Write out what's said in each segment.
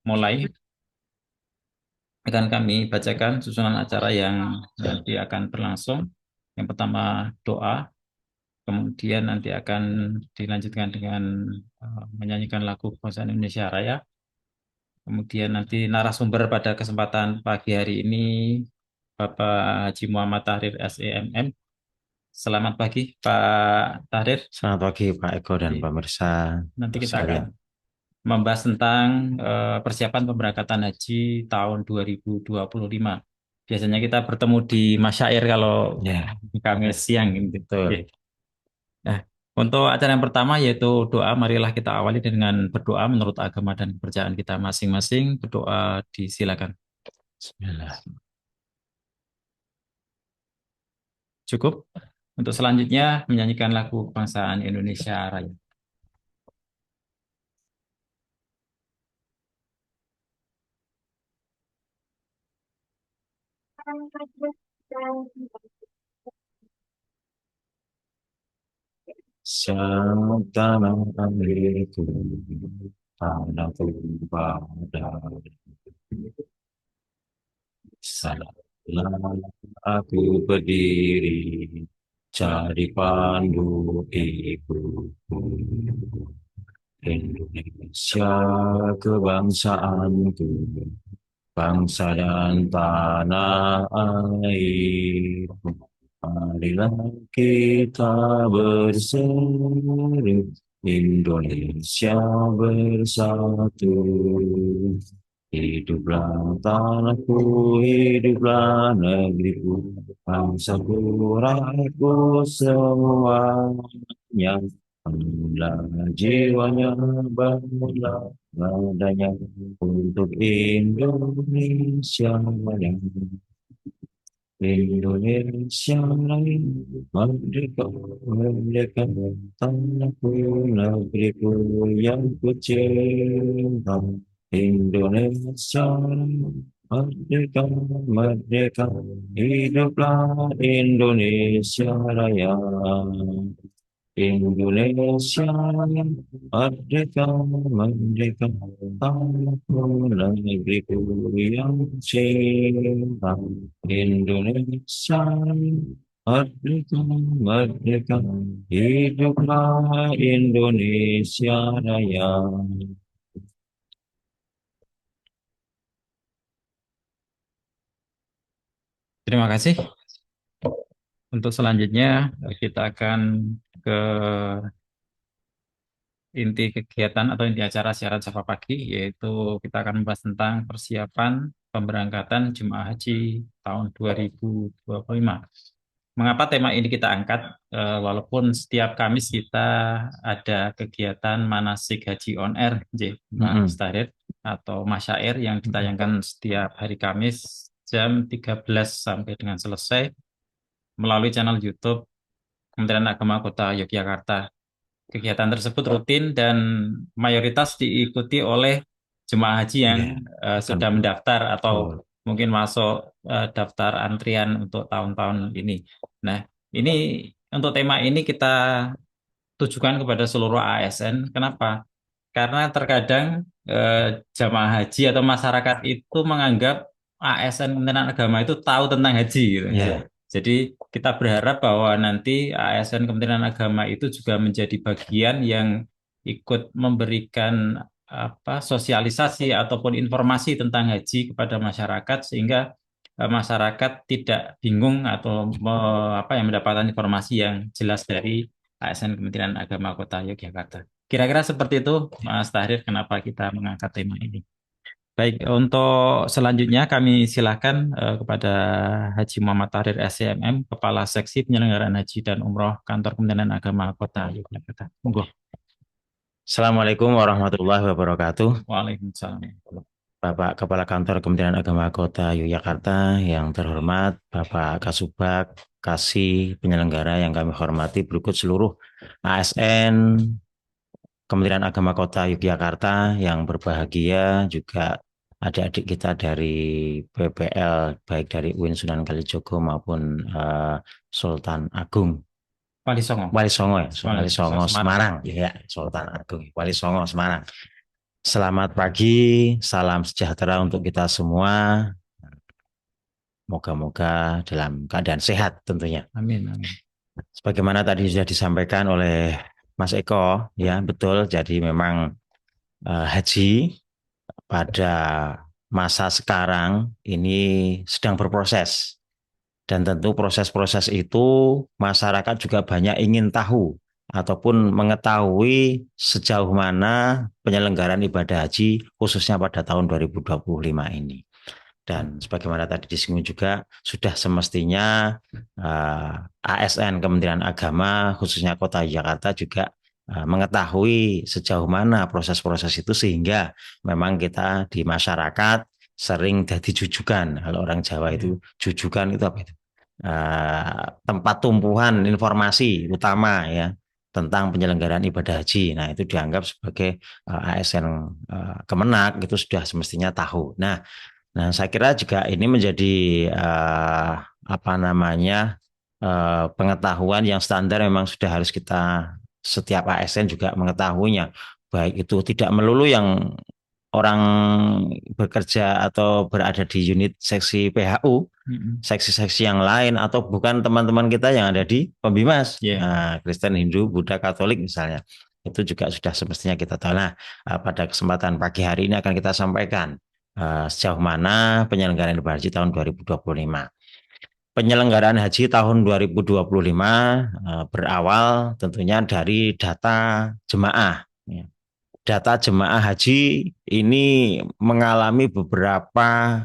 mulai, akan kami bacakan susunan acara yang nanti akan berlangsung. Yang pertama doa, kemudian nanti akan dilanjutkan dengan menyanyikan lagu Bangsa Indonesia Raya. Kemudian nanti narasumber pada kesempatan pagi hari ini Bapak Haji Muhammad Tahrir SEMM. Selamat pagi Pak Tahrir. Selamat pagi Pak Eko dan Iya. pemirsa Nanti kita akan sekalian. membahas tentang persiapan pemberangkatan haji tahun 2025. Biasanya kita bertemu di Masyair kalau Ya, di Kamis siang gitu. Oke. betul. Nah, untuk acara yang pertama yaitu doa, marilah kita awali dengan berdoa menurut agama dan kepercayaan kita masing-masing. Berdoa disilakan. Bismillah. Cukup. Untuk selanjutnya menyanyikan lagu kebangsaan Indonesia Raya. Salam alaikum warahmatullahi. Salam aku berdiri cari pandu ibuku. Indonesia kebangsaanku, bangsa dan tanah air. Marilah kita berseri, Indonesia bersatu. Hiduplah tanahku, hiduplah negeriku, bangsaku, rakyatku semuanya. Bangunlah jiwanya, bangunlah nadanya untuk Indonesia Raya. Indonesia Raya, merdeka, merdeka, tanahku, negeriku yang ku cinta. Indonesia Raya, merdeka, merdeka, hiduplah Indonesia Raya. Indonesia merdeka, merdeka, tanahku, negeriku yang cinta. Indonesia merdeka, merdeka, hiduplah Indonesia Raya. Terima kasih. Untuk selanjutnya kita akan ke inti kegiatan atau inti acara siaran Sapa Pagi, yaitu kita akan membahas tentang persiapan pemberangkatan jemaah haji tahun 2025. Mengapa tema ini kita angkat? Walaupun setiap Kamis kita ada kegiatan manasik haji on air, Mas Mm-mm. Tahir, atau Masyair yang ditayangkan setiap hari Kamis jam 13 sampai dengan selesai melalui channel YouTube Kementerian Agama Kota Yogyakarta. Kegiatan tersebut rutin dan mayoritas diikuti oleh jemaah haji yang Ya, kan sudah mendaftar atau betul. mungkin masuk daftar antrian untuk tahun-tahun ini. Nah, ini untuk tema ini kita tujukan kepada seluruh ASN. Kenapa? Karena terkadang jamaah haji atau masyarakat itu menganggap ASN Kementerian Agama itu tahu tentang haji gitu. Ya, Jadi kita berharap bahwa nanti ASN Kementerian Agama itu juga menjadi bagian yang ikut memberikan sosialisasi ataupun informasi tentang haji kepada masyarakat sehingga masyarakat tidak bingung atau yang mendapatkan informasi yang jelas dari ASN Kementerian Agama Kota Yogyakarta. Kira-kira seperti itu, Mas Tahrir, kenapa kita mengangkat tema ini. Baik, untuk selanjutnya kami silakan kepada Haji Muhammad Tahrir SCMM, Kepala Seksi Penyelenggaraan Haji dan Umroh Kantor Kementerian Agama Kota Yogyakarta. Monggo. Assalamualaikum warahmatullahi wabarakatuh. Waalaikumsalam. Bapak Kepala Kantor Kementerian Agama Kota Yogyakarta yang terhormat, Bapak Kasubag, Kasih, penyelenggara yang kami hormati, berikut seluruh ASN Kementerian Agama Kota Yogyakarta yang berbahagia, juga adik-adik kita dari PPL, baik dari UIN Sunan Kalijogo maupun Sultan Agung. Wali Songo. Wali Songo ya, Wali Wali Songo Semarang. Semarang ya, Sultan Agung, Wali Songo Semarang. Selamat pagi, salam sejahtera untuk kita semua. Moga-moga dalam keadaan sehat tentunya. Amin, amin. Sebagaimana tadi sudah disampaikan oleh Mas Eko, ya betul. Jadi memang haji pada masa sekarang ini sedang berproses. Dan tentu proses-proses itu masyarakat juga banyak ingin tahu ataupun mengetahui sejauh mana penyelenggaraan ibadah haji khususnya pada tahun 2025 ini. Dan sebagaimana tadi disinggung juga, sudah semestinya ASN Kementerian Agama, khususnya Kota Jakarta juga mengetahui sejauh mana proses-proses itu sehingga memang kita di masyarakat sering jadi jujukan. Kalau orang Jawa itu Ya, jujukan itu apa itu? Tempat tumpuan informasi utama ya tentang penyelenggaraan ibadah haji. Nah itu dianggap sebagai ASN Kemenak itu sudah semestinya tahu. Nah, saya kira juga ini menjadi apa namanya pengetahuan yang standar memang sudah harus kita setiap ASN juga mengetahuinya. Baik itu tidak melulu yang orang bekerja atau berada di unit seksi PHU, mm-mm. seksi-seksi yang lain atau bukan teman-teman kita yang ada di Pembimas, Ya, Kristen, Hindu, Buddha, Katolik misalnya. Itu juga sudah semestinya kita tahu. Nah, pada kesempatan pagi hari ini akan kita sampaikan sejauh mana penyelenggaraan ibadah haji tahun 2025. Penyelenggaraan haji tahun 2025 berawal tentunya dari data jemaah. Ya. Data jemaah haji ini mengalami beberapa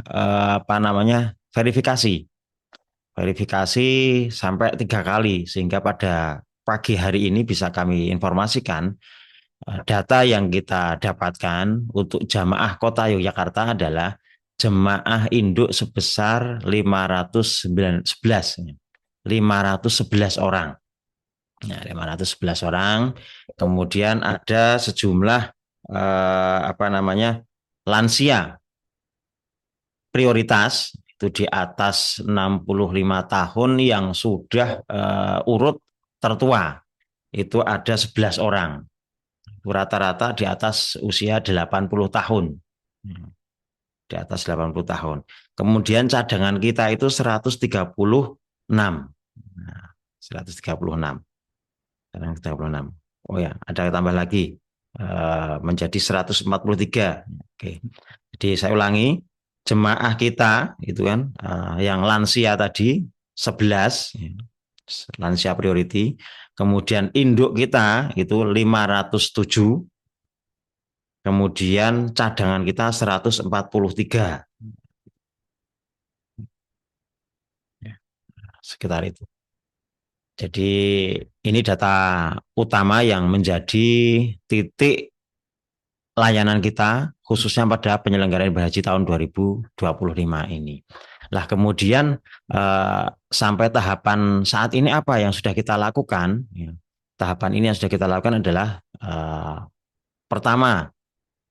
apa namanya verifikasi, verifikasi sampai 3 kali sehingga pada pagi hari ini bisa kami informasikan data yang kita dapatkan untuk jamaah Kota Yogyakarta adalah jemaah induk sebesar 511 orang. Nah, 511 orang. Kemudian ada sejumlah apa namanya lansia prioritas itu di atas 65 tahun yang sudah urut tertua. Itu ada 11 orang. Rata-rata di atas usia 80 tahun. Di atas 80 tahun. Kemudian cadangan kita itu 136. Nah, 136. 136. Oh ya, ada tambah lagi. Menjadi 143. Oke. Jadi saya ulangi, jemaah kita itu kan yang lansia tadi 11 lansia priority, kemudian induk kita itu 507, kemudian cadangan kita 143, ya, sekitar itu. Jadi ini data utama yang menjadi titik layanan kita khususnya pada penyelenggaraan ibadah haji tahun 2025 ini. Lah kemudian sampai tahapan saat ini apa yang sudah kita lakukan? Ya. Tahapan ini yang sudah kita lakukan adalah pertama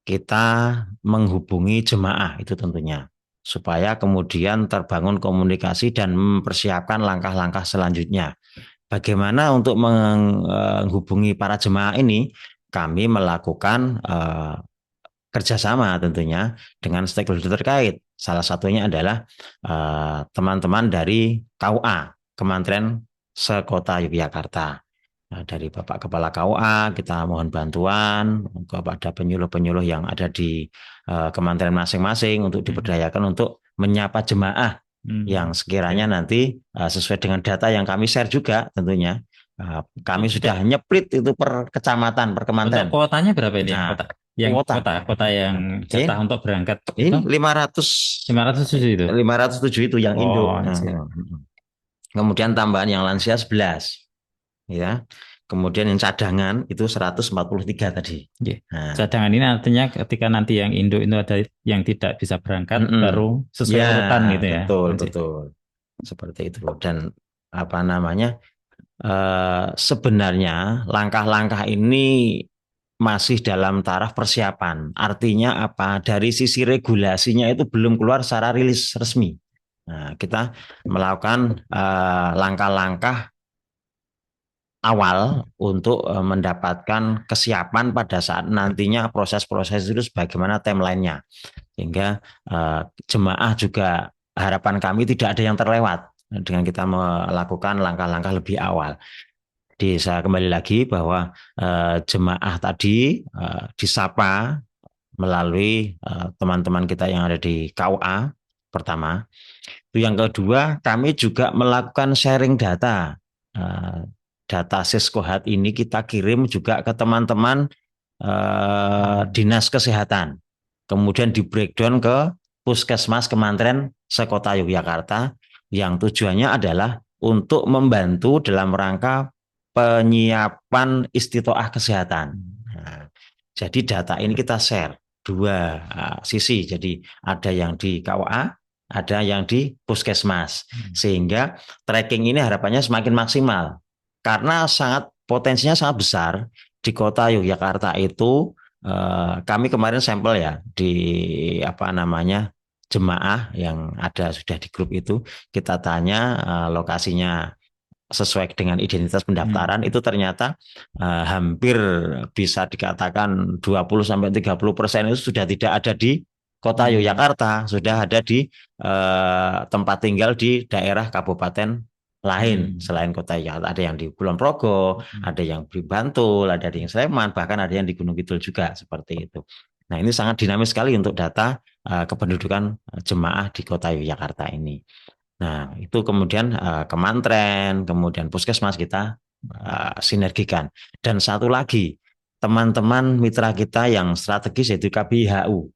kita menghubungi jemaah itu tentunya supaya kemudian terbangun komunikasi dan mempersiapkan langkah-langkah selanjutnya. Bagaimana untuk menghubungi para jemaah ini? Kami melakukan kerjasama tentunya dengan stakeholder terkait. Salah satunya adalah teman-teman dari KUA, Kementerian Sekota Yogyakarta. Nah, dari Bapak Kepala KUA, kita mohon bantuan kepada penyuluh-penyuluh yang ada di kementerian masing-masing untuk diberdayakan untuk menyapa jemaah yang sekiranya ya. nanti sesuai dengan data yang kami share juga tentunya. Kami Untuk sudah nyeplit itu per kecamatan, per untuk kementerian. kuotanya berapa ini? Nah, Kota yang kuota. kota yang jatah Ini untuk berangkat itu ini 500 507 itu. 507 itu yang induk. Oh, siap. Kemudian tambahan yang lansia 11 ya. Kemudian yang cadangan itu 143 tadi. Ya. Nah, Cadangan ini artinya ketika nanti yang Indo itu ada yang tidak bisa berangkat baru sesuai ya urutan gitu ya. betul Nanti. betul seperti itu. Dan apa namanya sebenarnya langkah-langkah ini masih dalam taraf persiapan. Artinya apa? Dari sisi regulasinya itu belum keluar secara rilis resmi. Nah, kita melakukan langkah-langkah awal untuk mendapatkan kesiapan pada saat nantinya proses-proses itu bagaimana timelinenya, sehingga jemaah juga harapan kami tidak ada yang terlewat dengan kita melakukan langkah-langkah lebih awal. Jadi saya kembali lagi bahwa jemaah tadi disapa melalui teman-teman kita yang ada di KUA pertama. Yang kedua, kami juga melakukan sharing data. Data Siskohat ini kita kirim juga ke teman-teman dinas kesehatan. Kemudian di breakdown ke puskesmas Kementerian sekota Yogyakarta yang tujuannya adalah untuk membantu dalam rangka penyiapan istitoah kesehatan. Nah, jadi data ini kita share dua sisi. Jadi ada yang di KUA, ada yang di puskesmas. Sehingga tracking ini harapannya semakin maksimal. Karena potensinya sangat besar di kota Yogyakarta itu. Kami kemarin sampel ya di jemaah yang ada sudah di grup itu, kita tanya lokasinya sesuai dengan identitas pendaftaran itu ternyata hampir bisa dikatakan 20-30% itu sudah tidak ada di kota Yogyakarta, sudah ada di tempat tinggal di daerah kabupaten lain selain kota Yogyakarta. Ada yang di Kulon Progo, ada yang di Bantul, ada yang Sleman, bahkan ada yang di Gunung Kidul juga seperti itu. Nah, ini sangat dinamis sekali untuk data kependudukan jemaah di kota Yogyakarta ini. Nah, itu kemudian Kementerian, kemudian puskesmas kita sinergikan. Dan satu lagi, teman-teman mitra kita yang strategis yaitu KBHU.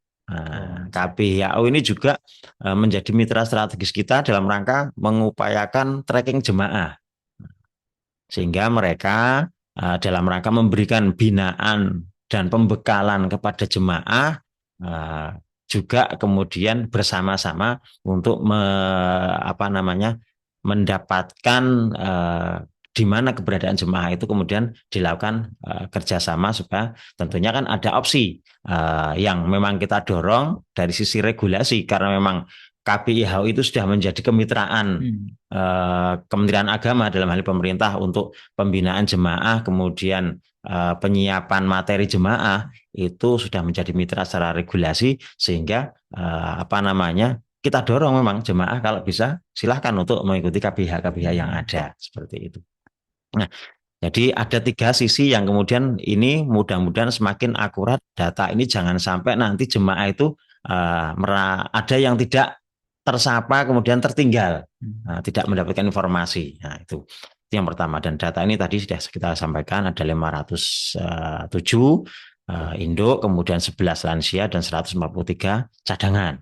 KBHU ini juga menjadi mitra strategis kita dalam rangka mengupayakan tracking jemaah. Sehingga mereka dalam rangka memberikan binaan dan pembekalan kepada jemaah juga kemudian bersama-sama untuk mendapatkan di mana keberadaan jemaah itu kemudian dilakukan kerjasama supaya tentunya kan ada opsi yang memang kita dorong dari sisi regulasi karena memang KBIHU itu sudah menjadi kemitraan Kementerian Agama dalam hal pemerintah untuk pembinaan jemaah, kemudian penyiapan materi jemaah itu sudah menjadi mitra secara regulasi sehingga kita dorong memang jemaah kalau bisa silahkan untuk mengikuti KBH yang ada seperti itu. Nah, jadi ada 3 sisi yang kemudian ini mudah-mudahan semakin akurat data ini, jangan sampai nanti jemaah itu ada yang tidak tersapa kemudian tertinggal, tidak mendapatkan informasi. Nah, itu yang pertama. Dan data ini tadi sudah kita sampaikan ada 507 induk, kemudian 11 lansia dan 143 cadangan.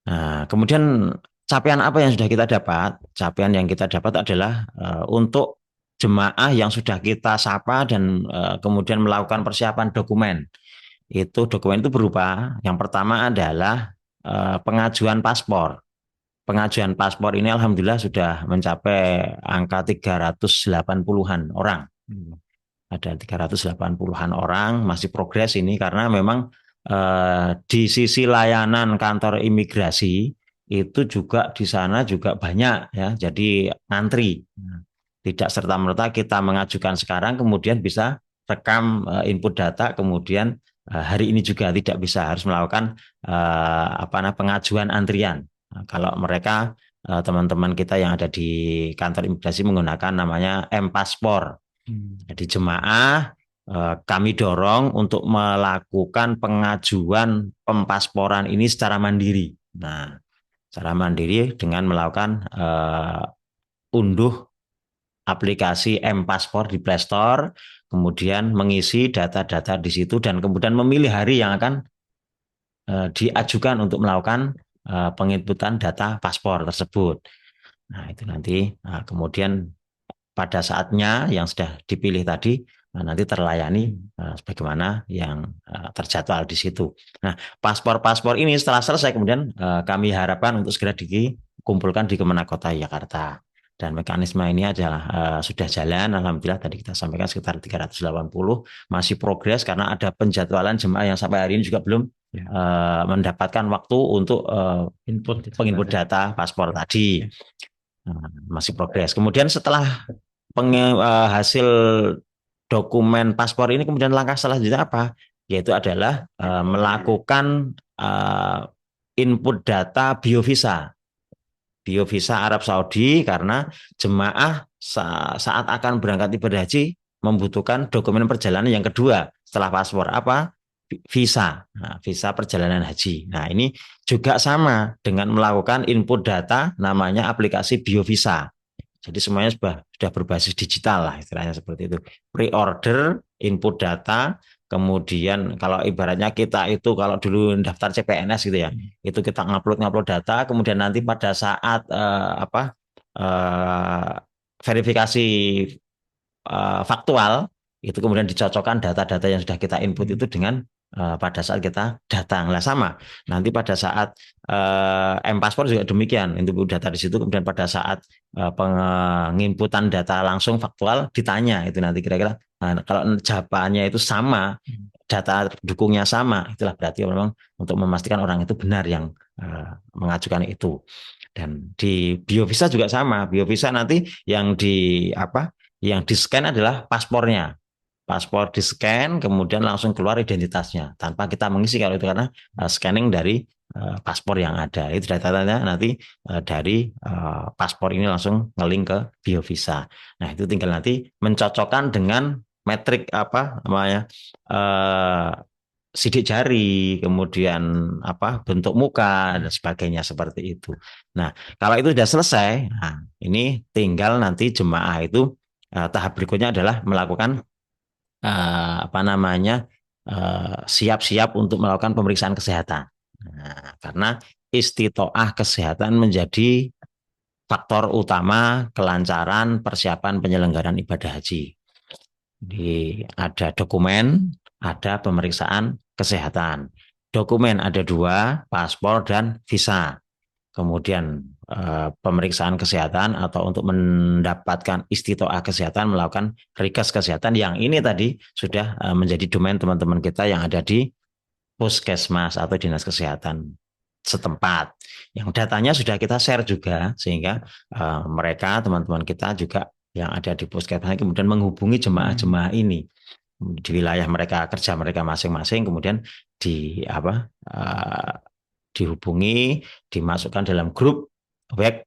Nah, kemudian capaian apa yang sudah kita dapat? Capaian yang kita dapat adalah untuk jemaah yang sudah kita sapa dan kemudian melakukan persiapan dokumen. Dokumen itu berupa yang pertama adalah pengajuan paspor. Pengajuan paspor ini alhamdulillah sudah mencapai angka 380-an orang. Ada 380-an orang, masih progres ini karena memang di sisi layanan kantor imigrasi itu juga di sana juga banyak ya, jadi ngantri. Tidak serta-merta kita mengajukan sekarang kemudian bisa rekam input data kemudian hari ini juga tidak bisa, harus melakukan pengajuan antrian. Nah, kalau mereka teman-teman kita yang ada di kantor imigrasi menggunakan namanya M-Paspor. Jadi jemaah kami dorong untuk melakukan pengajuan pempasporan ini secara mandiri. Nah, secara mandiri dengan melakukan unduh aplikasi M-Paspor di Play Store, kemudian mengisi data-data di situ dan kemudian memilih hari yang akan diajukan untuk melakukan penginputan data paspor tersebut. Nah, itu nanti kemudian pada saatnya yang sudah dipilih tadi nanti terlayani sebagaimana yang terjadwal di situ. Nah, paspor-paspor ini setelah selesai kemudian kami harapkan untuk segera dikumpulkan di Kemenak Kota Jakarta. Dan mekanisme ini adalah sudah jalan, alhamdulillah tadi kita sampaikan sekitar 380, masih progres karena ada penjadwalan jemaah yang sampai hari ini juga belum mendapatkan waktu untuk penginput data paspor tadi. Masih progres. Kemudian setelah hasil dokumen paspor ini kemudian langkah selanjutnya apa? Yaitu adalah melakukan input data biovisa. Biovisa Arab Saudi karena jemaah saat akan berangkat ibadah haji membutuhkan dokumen perjalanan yang kedua setelah paspor apa? Visa. Nah, visa perjalanan haji. Nah, ini juga sama dengan melakukan input data namanya aplikasi biovisa. Jadi semuanya sudah berbasis digital lah istilahnya seperti itu. Pre-order, input data, kemudian kalau ibaratnya kita itu kalau dulu daftar CPNS gitu ya, itu kita ngupload data, kemudian nanti pada saat uh, verifikasi faktual itu kemudian dicocokkan data-data yang sudah kita input itu dengan pada saat kita datang lah sama. Nanti pada saat M-Paspor juga demikian, input data di situ kemudian pada saat penginputan data langsung faktual ditanya itu nanti kira-kira kalau jawabannya itu sama, data dukungnya sama, itulah berarti memang untuk memastikan orang itu benar yang mengajukan itu. Dan di biovisa juga sama, biovisa nanti yang di scan adalah paspornya. Paspor di scan, kemudian langsung keluar identitasnya tanpa kita mengisi kalau itu karena scanning dari paspor yang ada. Itu data-datanya nanti dari paspor ini langsung ngelink ke biovisa. Nah itu tinggal nanti mencocokkan dengan metrik apa namanya sidik jari, kemudian bentuk muka dan sebagainya seperti itu. Nah kalau itu sudah selesai, nah, ini tinggal nanti jemaah itu tahap berikutnya adalah melakukan siap-siap untuk melakukan pemeriksaan kesehatan. Nah, karena istitoah kesehatan menjadi faktor utama kelancaran persiapan penyelenggaraan ibadah haji. Jadi ada dokumen, ada pemeriksaan kesehatan. Dokumen ada dua, paspor dan visa. Kemudian pemeriksaan kesehatan atau untuk mendapatkan istitoah kesehatan melakukan rikas kesehatan yang ini tadi sudah menjadi domain teman-teman kita yang ada di puskesmas atau dinas kesehatan setempat. Yang datanya sudah kita share juga sehingga mereka teman-teman kita juga yang ada di puskesmas kemudian menghubungi jemaah-jemaah ini di wilayah mereka kerja mereka masing-masing kemudian dihubungi, dimasukkan dalam grup web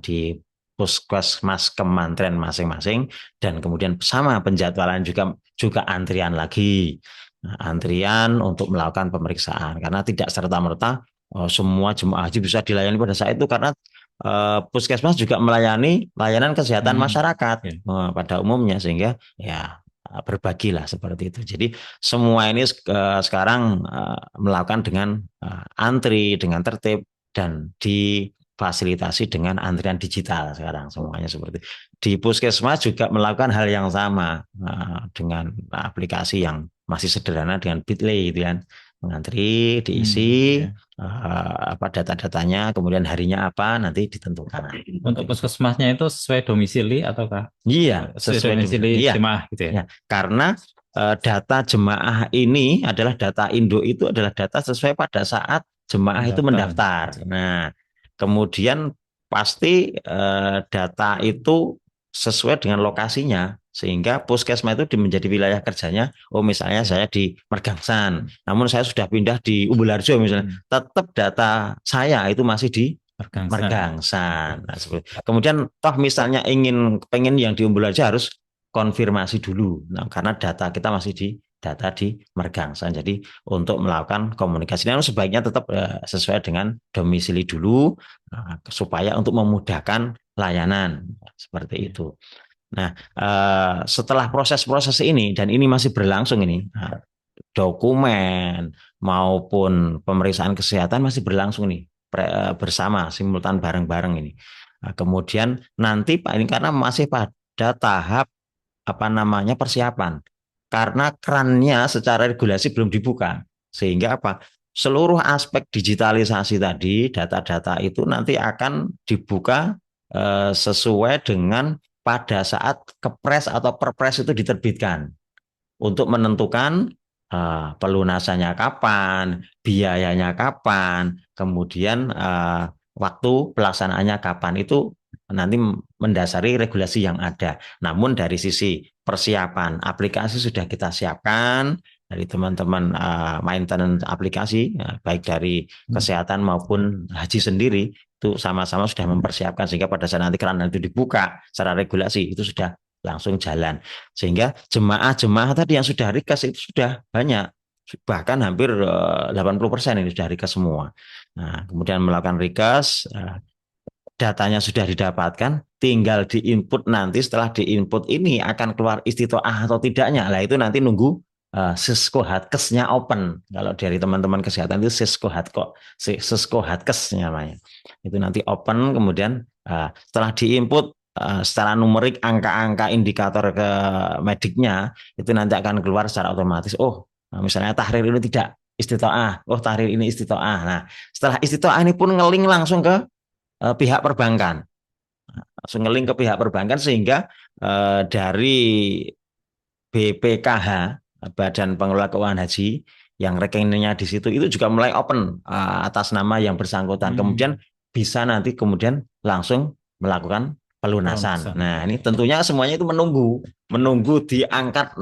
di puskesmas kementerian masing-masing dan kemudian sama penjadwalan juga antrian lagi. Nah, antrian untuk melakukan pemeriksaan karena tidak serta-merta semua jemaah haji bisa dilayani pada saat itu karena puskesmas juga melayani layanan kesehatan masyarakat pada umumnya sehingga ya berbagilah seperti itu. Jadi semua ini sekarang melakukan dengan antri, dengan tertib dan difasilitasi dengan antrian digital sekarang semuanya seperti itu. Di puskesmas juga melakukan hal yang sama dengan aplikasi yang masih sederhana dengan Bitly gitu kan. Mengantri, diisi data-datanya, kemudian harinya apa nanti ditentukan. Untuk puskesmasnya itu sesuai domisili ataukah? Iya, sesuai domisili jemaah gitu ya. Ya, karena data jemaah ini adalah data induk itu adalah data sesuai pada saat jemaah itu mendaftar. Nah, kemudian pasti data itu sesuai dengan lokasinya sehingga puskesmas itu menjadi wilayah kerjanya. Oh misalnya saya di Mergangsan, namun saya sudah pindah di Umbularjo misalnya, tetap data saya itu masih di Mergangsan. Nah, kemudian toh misalnya pengen yang di Umbularjo harus konfirmasi dulu. Nah, karena data kita masih di data di Mergangsan. Jadi untuk melakukan komunikasi, namun sebaiknya tetap sesuai dengan domisili dulu supaya untuk memudahkan layanan seperti itu. Nah, setelah proses-proses ini dan ini masih berlangsung ini, dokumen maupun pemeriksaan kesehatan masih berlangsung nih bersama simultan bareng-bareng ini. Nah, kemudian nanti Pak ini karena masih pada tahap persiapan karena kerannya secara regulasi belum dibuka sehingga seluruh aspek digitalisasi tadi data-data itu nanti akan dibuka sesuai dengan pada saat kepres atau perpres itu diterbitkan untuk menentukan pelunasannya kapan, biayanya kapan, kemudian waktu pelaksanaannya kapan itu nanti mendasari regulasi yang ada. Namun dari sisi persiapan aplikasi sudah kita siapkan dari teman-teman maintenance aplikasi, baik dari kesehatan maupun haji sendiri, itu sama-sama sudah mempersiapkan sehingga pada saat nanti keran itu dibuka secara regulasi itu sudah langsung jalan. Sehingga jemaah-jemaah tadi yang sudah rikas itu sudah banyak, bahkan hampir 80% ini sudah rikas semua. Nah, kemudian melakukan rikas, datanya sudah didapatkan, tinggal diinput nanti. Setelah diinput ini akan keluar istitoah atau tidaknya. Lah itu nanti nunggu Sisko Hatkesnya open. Kalau dari teman-teman kesehatan itu Sisko Hatkes namanya. Itu nanti open, kemudian setelah diinput secara numerik angka-angka indikator ke mediknya itu nanti akan keluar secara otomatis. Oh, misalnya tahrir ini tidak istitoah. Oh, tahrir ini istitoah. Nah, setelah istitoah ini pun ngeling langsung ke pihak perbankan, langsung ngeling ke pihak perbankan sehingga dari BPKH, Badan Pengelola Keuangan Haji, yang rekeningnya di situ itu juga mulai open atas nama yang bersangkutan. Kemudian bisa nanti kemudian langsung melakukan pelunasan. Nah, ini tentunya semuanya itu menunggu diangkat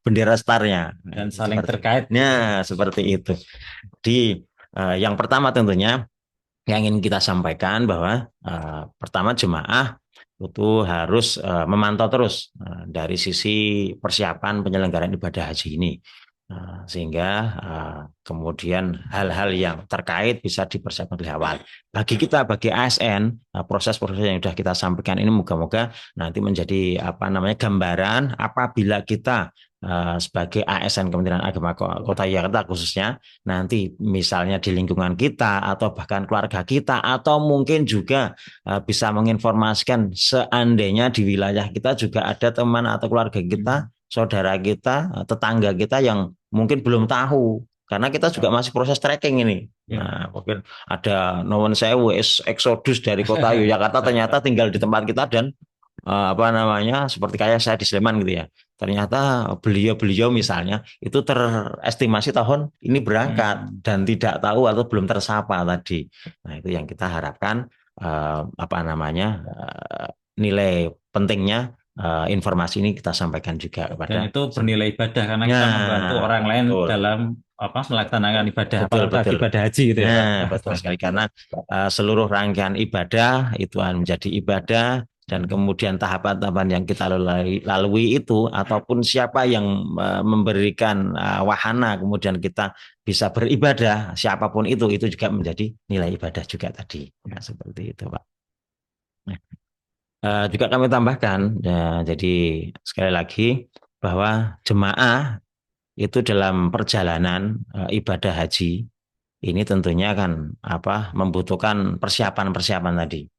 bendera startnya dan saling terkait. Nah, seperti itu. Di yang pertama tentunya yang ingin kita sampaikan bahwa pertama jemaah itu harus memantau terus dari sisi persiapan penyelenggaraan ibadah haji ini. Sehingga kemudian hal-hal yang terkait bisa dipersiapkan lebih awal. Bagi kita, bagi ASN, proses-proses yang sudah kita sampaikan ini moga-moga nanti menjadi gambaran apabila kita sebagai ASN Kementerian Agama Kota Yogyakarta khususnya nanti misalnya di lingkungan kita atau bahkan keluarga kita atau mungkin juga bisa menginformasikan seandainya di wilayah kita juga ada teman atau keluarga kita, saudara kita, tetangga kita yang mungkin belum tahu karena kita juga masih proses tracking ini. Nah, mungkin ada nuwun sewu eksodus dari kota Yogyakarta ternyata tinggal di tempat kita dan seperti kayak saya di Sleman gitu ya. Ternyata beliau misalnya itu terestimasi tahun ini berangkat dan tidak tahu atau belum tersapa tadi. Nah, itu yang kita harapkan nilai pentingnya informasi ini kita sampaikan juga kepada. Dan itu bernilai ibadah karena kita membantu orang lain dalam melaksanakan ibadah ibadah haji gitu ya. Betul sekali karena seluruh rangkaian ibadah itu menjadi ibadah. Dan kemudian tahapan-tahapan yang kita lalui itu ataupun siapa yang memberikan wahana kemudian kita bisa beribadah siapapun itu juga menjadi nilai ibadah juga tadi. Nah, seperti itu Pak. Juga kami tambahkan jadi sekali lagi bahwa jemaah itu dalam perjalanan ibadah haji ini tentunya kan membutuhkan persiapan tadi.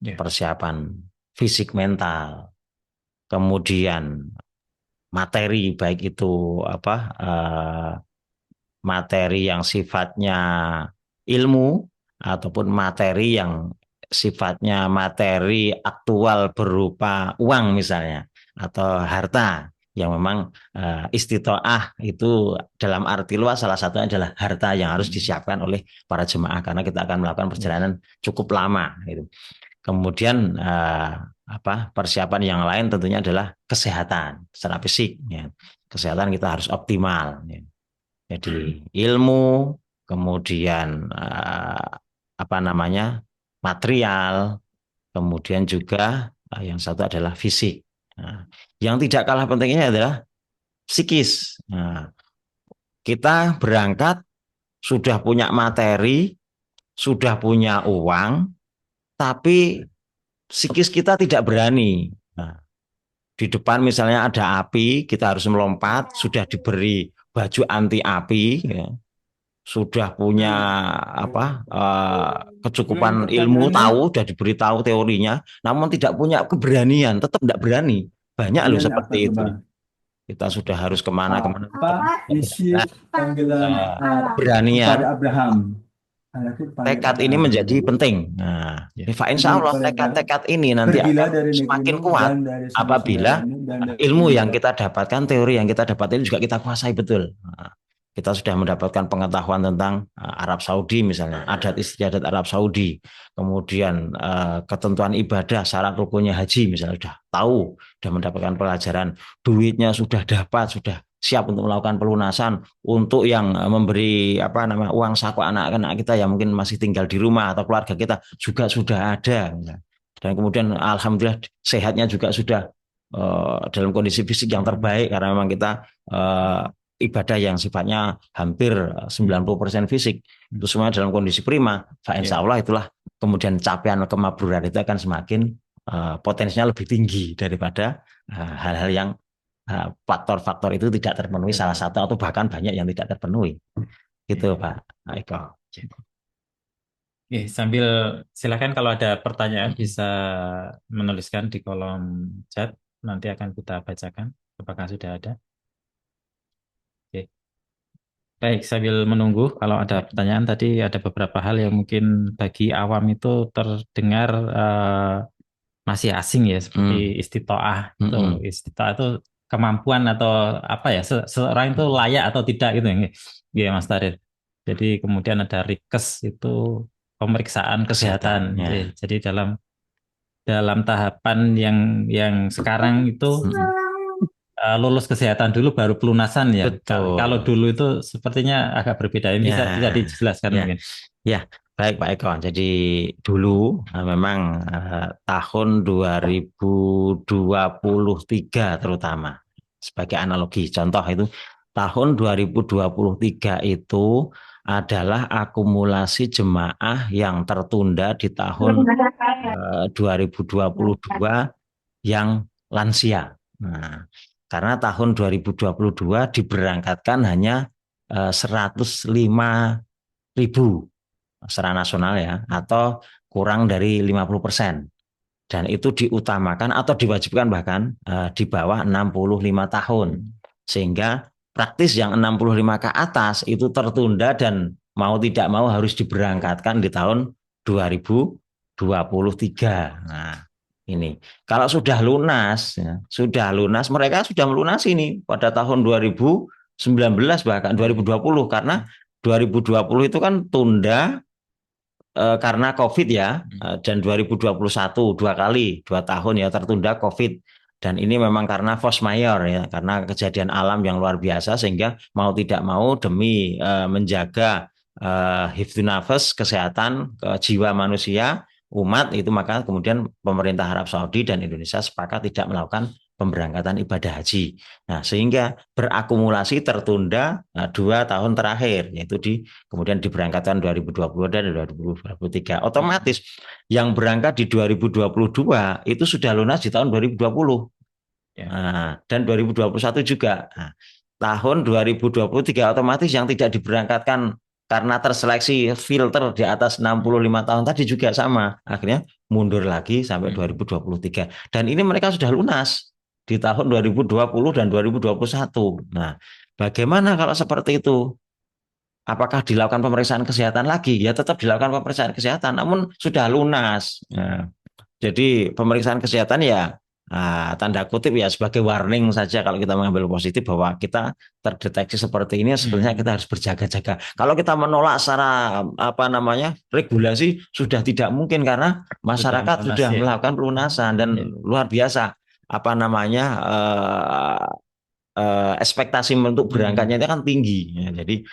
Persiapan fisik mental, kemudian materi baik itu materi yang sifatnya ilmu ataupun materi yang sifatnya materi aktual berupa uang misalnya atau harta yang memang istitoah itu dalam arti luas salah satunya adalah harta yang harus disiapkan oleh para jemaah karena kita akan melakukan perjalanan cukup lama gitu. Kemudian persiapan yang lain tentunya adalah kesehatan secara fisik. Ya. Kesehatan kita harus optimal. Ya. Jadi ilmu, kemudian material, kemudian juga yang satu adalah fisik. Nah, yang tidak kalah pentingnya adalah psikis. Nah, kita berangkat sudah punya materi, sudah punya uang, tapi psikis kita tidak berani. Nah, di depan misalnya ada api, kita harus melompat, sudah diberi baju anti api, ya. Sudah punya kecukupan ilmu, tahu, sudah diberitahu teorinya, namun tidak punya keberanian, tetap tidak berani. Banyak loh seperti itu. Kita sudah harus kemana-kemana. Isi panggilan beranian. Abraham. Tekad ini menjadi penting. Nah, insya Allah tekad ini nanti akan semakin kuat apabila ilmu yang kita dapatkan, teori yang kita dapatkan juga kita kuasai betul. Nah, kita sudah mendapatkan pengetahuan tentang Arab Saudi misalnya, adat istiadat Arab Saudi, kemudian ketentuan ibadah, syarat rukunnya haji misalnya sudah tahu, sudah mendapatkan pelajaran, duitnya sudah dapat, sudah siap untuk melakukan pelunasan, untuk yang memberi uang saku anak-anak kita yang mungkin masih tinggal di rumah atau keluarga kita juga sudah ada. Dan kemudian alhamdulillah sehatnya juga sudah dalam kondisi fisik yang terbaik karena memang kita ibadah yang sifatnya hampir 90% fisik itu semua dalam kondisi prima. Insya Allah itulah kemudian capaian kemabruran itu akan semakin potensinya lebih tinggi daripada hal-hal yang faktor-faktor itu tidak terpenuhi salah satu atau bahkan banyak yang tidak terpenuhi. Gitu Pak Eko. Sambil silakan kalau ada pertanyaan bisa menuliskan di kolom chat, nanti akan kita bacakan. Apakah sudah ada? Oke. Baik, sambil menunggu kalau ada pertanyaan tadi ada beberapa hal yang mungkin bagi awam itu terdengar masih asing ya, seperti istitoah. Istitoah itu kemampuan atau apa ya, seorang itu layak atau tidak gitu ya Mas Tarir. Jadi kemudian ada rikes itu pemeriksaan kesehatan. Jadi dalam tahapan yang sekarang itu lulus kesehatan dulu baru pelunasan ya. Betul. Kalau dulu itu sepertinya agak berbeda. Ini bisa dijelaskan mungkin. Ya, baik Pak Eko. Jadi dulu memang tahun 2023 terutama sebagai analogi contoh itu tahun 2023 itu adalah akumulasi jemaah yang tertunda di tahun 2022 yang lansia. Nah, karena tahun 2022 diberangkatkan hanya 105.000 secara nasional ya, atau kurang dari 50%. Dan itu diutamakan atau diwajibkan bahkan di bawah 65 tahun. Sehingga praktis yang 65 ke atas itu tertunda dan mau tidak mau harus diberangkatkan di tahun 2023. Nah, ini kalau sudah lunas mereka sudah melunasi ini pada tahun 2019 bahkan 2020 karena 2020 itu kan tunda karena COVID ya, dan 2021 2 tahun ya tertunda COVID. Dan ini memang karena force majeure ya, karena kejadian alam yang luar biasa sehingga mau tidak mau demi menjaga hifdzun nafas, kesehatan jiwa manusia umat itu, maka kemudian pemerintah Arab Saudi dan Indonesia sepakat tidak melakukan pemberangkatan ibadah haji. Nah, sehingga berakumulasi tertunda 2 tahun terakhir, yaitu kemudian diberangkatkan 2020 dan 2023. Otomatis yang berangkat di 2022 itu sudah lunas di tahun 2020. Nah, dan 2021 juga. Nah, tahun 2023 otomatis yang tidak diberangkatkan karena terseleksi filter di atas 65 tahun tadi juga sama. Akhirnya mundur lagi sampai 2023. Dan ini mereka sudah lunas di tahun 2020 dan 2021. Nah, bagaimana kalau seperti itu? Apakah dilakukan pemeriksaan kesehatan lagi? Ya tetap dilakukan pemeriksaan kesehatan, namun sudah lunas. Nah, jadi pemeriksaan kesehatan ya tanda kutip ya sebagai warning saja kalau kita mengambil positif bahwa kita terdeteksi seperti ini, sebenarnya kita harus berjaga-jaga. Kalau kita menolak secara regulasi sudah tidak mungkin karena masyarakat sudah melakukan pelunasan dan luar biasa ekspektasi untuk berangkatnya itu kan tinggi ya. Jadi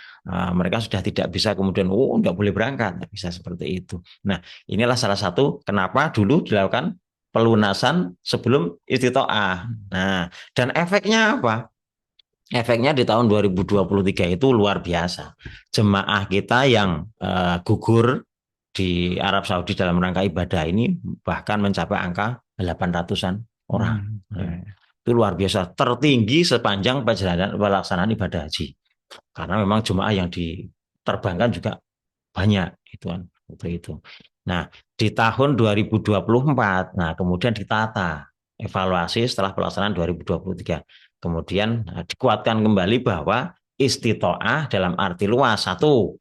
mereka sudah tidak bisa kemudian nggak boleh berangkat, nggak bisa seperti itu. Nah, inilah salah satu kenapa dulu dilakukan pelunasan sebelum istitoah. Nah, dan efeknya apa? Efeknya di tahun 2023 itu luar biasa. Jemaah kita yang gugur di Arab Saudi dalam rangka ibadah ini bahkan mencapai angka 800-an orang. Itu luar biasa, tertinggi sepanjang pelaksanaan ibadah haji. Karena memang jemaah yang diterbangkan juga banyak itu. Nah, di tahun 2024, nah kemudian ditata evaluasi setelah pelaksanaan 2023. Kemudian dikuatkan kembali bahwa istitoah dalam arti luas, satu,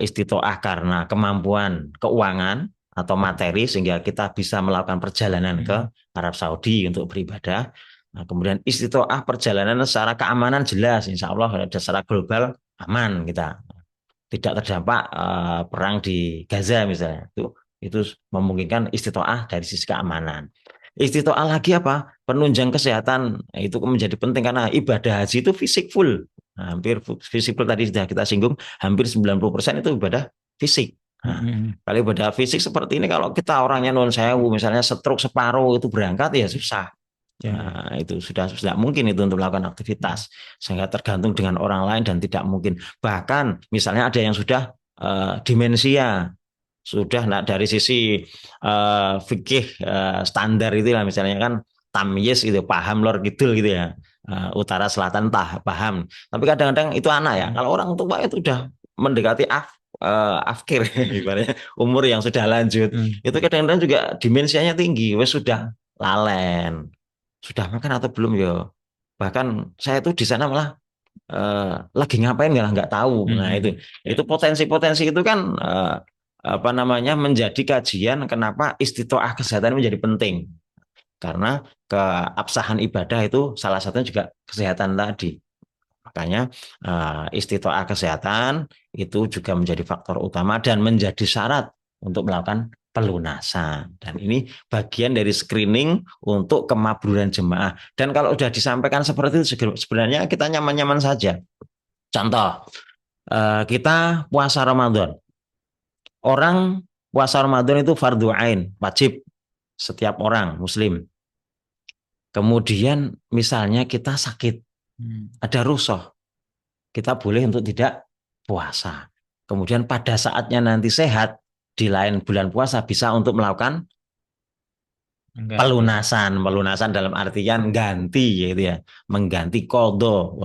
istitoah karena kemampuan keuangan atau materi sehingga kita bisa melakukan perjalanan ke Arab Saudi untuk beribadah. Nah, kemudian istitoah perjalanan secara keamanan jelas, insya Allah secara global aman kita, tidak terdampak perang di Gaza misalnya. Itu memungkinkan istitoah dari sisi keamanan. Istitoah lagi apa? Penunjang kesehatan. Nah, itu menjadi penting karena ibadah haji itu fisik full. Nah, hampir fisik full tadi sudah kita singgung, hampir 90% itu ibadah fisik. Nah, kalau ibadah fisik seperti ini, kalau kita orangnya non sewu, misalnya stroke separuh itu berangkat ya susah. Nah, itu sudah mungkin itu untuk melakukan aktivitas, sehingga tergantung dengan orang lain dan tidak mungkin. Bahkan misalnya ada yang sudah demensia, sudah dari sisi fikih standar itu lah, misalnya kan tamyiz gitu, paham lor kidul gitu ya, utara selatan paham. Tapi kadang-kadang itu anak ya. Kalau orang tua itu udah mendekati afkir, ibaratnya umur yang sudah lanjut, itu kadang-kadang juga dimensianya tinggi, wes sudah lalen, sudah makan atau belum ya. Bahkan saya tuh di sana malah lagi ngapain nggak tahu. Nah itu potensi-potensi itu kan apa namanya menjadi kajian kenapa istitoah kesehatan menjadi penting, karena keabsahan ibadah itu salah satunya juga kesehatan tadi. Makanya istitoah kesehatan itu juga menjadi faktor utama dan menjadi syarat untuk melakukan pelunasan. Dan ini bagian dari screening untuk kemabruran jemaah. Dan kalau sudah disampaikan seperti itu, sebenarnya kita nyaman-nyaman saja. Contoh, kita puasa Ramadan. Orang puasa Ramadan itu fardu ain, wajib setiap orang muslim. Kemudian misalnya kita sakit, ada rusuh, kita boleh untuk tidak puasa. Kemudian pada saatnya nanti sehat, di lain bulan puasa bisa untuk melakukan pelunasan dalam artian ganti gitu ya, mengganti kodo